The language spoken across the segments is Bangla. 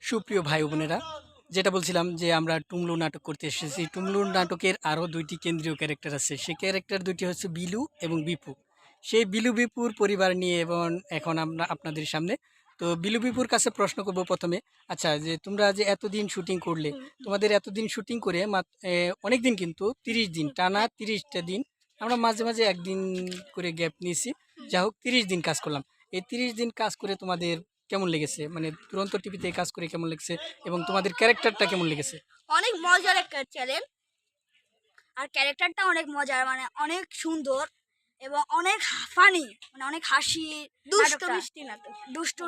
সুপ্রিয় ভাই ও বোনেরা, যেটা বলছিলাম যে আমরা টুমলু নাটক করতে এসেছি। টুমলু নাটকের আরও ২টি কেন্দ্রীয় ক্যারেক্টার আছে। সেই ক্যারেক্টার ২টি হচ্ছে বিলু এবং বিপু। সেই বিলু বিপুর পরিবার নিয়ে এবং এখন আমরা আপনাদের সামনে। তো বিলু বিপুর কাছে প্রশ্ন করব প্রথমে। আচ্ছা, যে তোমরা যে এতদিন শুটিং করলে, তোমাদের এতদিন শুটিং করে অনেক দিন, কিন্তু ৩০ দিন টানা, ৩০টা দিন। আমরা মাঝে মাঝে একদিন করে গ্যাপ নিয়েছি। যা হোক, ৩০ দিন কাজ করলাম। এই ৩০ দিন কাজ করে তোমাদের কেমন লেগেছে? মানে দুরন্ত টিভিতে কাজ করে কেমন লেগেছে এবং তোমাদের ক্যারেক্টারটা কেমন লেগেছে? অনেক মজার একটা চ্যানেল, আর ক্যারেক্টারটা অনেক মজার, মানে অনেক সুন্দর এবং অনেক ফানি, মানে অনেক হাসি, দুষ্টু মিষ্টি নাটক, দুষ্টু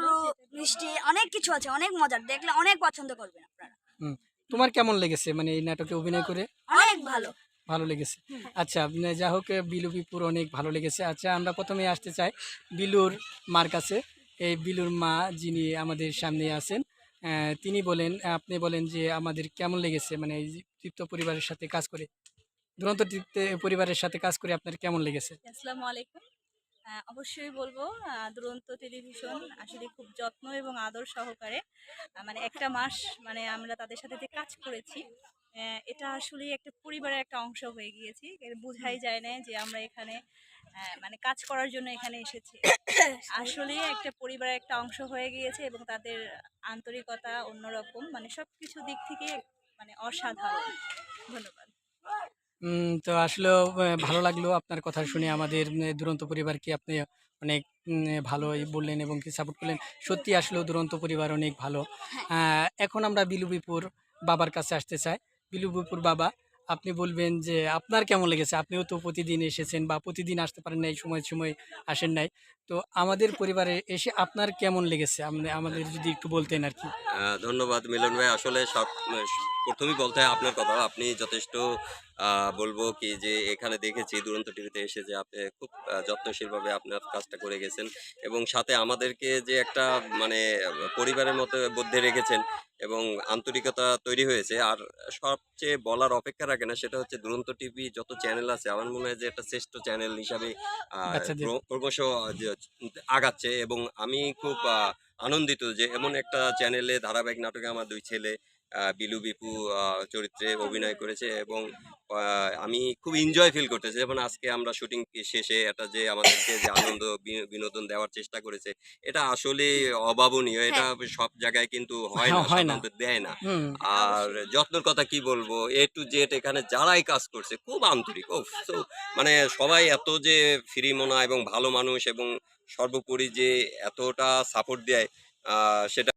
মিষ্টি অনেক কিছু আছে, অনেক মজার, দেখলে অনেক পছন্দ করবেন আপনারা। হুম। তোমার কেমন লেগেছে মানে এই নাটকে অভিনয় করে? অনেক ভালো। ভালো লেগেছে। আচ্ছা, যা হোক, বিলু বিপুর অনেক ভালো লেগেছে। আচ্ছা, আমরা প্রথমে আসতে চাই বিলুর মার কাছে। এই বিলুর মা যিনি আমাদের সামনে আছেন, তিনি বলেন, আপনি বলেন যে আমাদের কেমন লেগেছে, মানে এই যে তৃপ্ত পরিবারের সাথে কাজ করে, দুরন্ত তৃপ্ত পরিবারের সাথে কাজ করে আপনার কেমন লেগেছে? আসসালামু আলাইকুম। অবশ্যই বলবো, দুরন্ত টেলিভিশন আসলে খুব যত্ন এবং আদর সহকারে মানে একটা মাস মানে আমরা তাদের সাথে যে কাজ করেছি, এটা আসলেই একটা পরিবারের একটা অংশ হয়ে গিয়েছি। এর বোঝাই যায় না যে আমরা এখানে মানে কাজ করার জন্য এখানে এসেছি। আসলেই একটা পরিবারের একটা অংশ হয়ে গিয়েছে এবং তাদের আন্তরিকতা অন্যরকম, মানে সবকিছু দিক থেকে মানে অসাধারণ। ধন্যবাদ। তো আসলেও ভালো লাগলো আপনার কথা শুনে। আমাদের দুরন্ত পরিবারকে আপনি অনেক ভালোই বললেন এবং কি সাপোর্ট করলেন। সত্যি আসলেও দুরন্ত পরিবার অনেক ভালো। এখন আমরা বিলু বিপুর বাবার কাছে আসতে চাই। বিলু বিপুর বাবা, আপনি বলবেন যে আপনার কেমন লেগেছে? আপনিও তো প্রতিদিন এসেছেন বা প্রতিদিন আসতে পারেন নাই, সময় সময় আসেন নাই। তো আমাদের পরিবারে এসে আপনার কেমন লেগেছে? আমাদের যদি একটু বলতেন আর কি। ধন্যবাদ মিলন ভাই। আসলে প্রথমেই বলতে হয় আপনার কথা। আপনি যথেষ্ট বলবো কি যে এখানে দেখেছি দুরন্ত টিভিতে এসে যে আপনি খুব যত্নশীলভাবে আপনার কাজটা করে গেছেন এবং সাথে আমাদেরকে যে একটা মানে পরিবারের মধ্যে রেখেছেন এবং আন্তরিকতা তৈরি হয়েছে। আর সবচেয়ে বলার অপেক্ষা রাখে না, সেটা হচ্ছে দুরন্ত টিভি যত চ্যানেল আছে আমার মনে হয় যে একটা শ্রেষ্ঠ চ্যানেল হিসাবে আ বাচ্চাদের। ক্রমশ যে আগাচ্ছে এবং আমি খুব আনন্দিত যে এমন একটা চ্যানেলে ধারাবাহিক নাটকে আমার ২ ছেলে বিলু, বিপু চরিত্রে অভিনয় করেছে এবং আমি খুব এনজয় ফিল করতেছি। যেমন আজকে আমরা শুটিং শেষে একটা যে আমাদেরকে যে আনন্দ বিনোদন দেওয়ার চেষ্টা করেছে, এটা আসলেই অভাবনীয়। এটা সব জায়গায় কিন্তু হয় হ্যাঁ, না, হয় না। সাধারণত দেয় না। হুম। আর যত্নের কথা কি বলবো? A to Z এখানে যারাই কাজ করছে খুব আন্তরিক। উফ! সো মানে সবাই এত যে ফ্রি মনা এবং ভালো মানুষ এবং সর্বোপরি যে এতটা সাপোর্ট দেয়, সেটা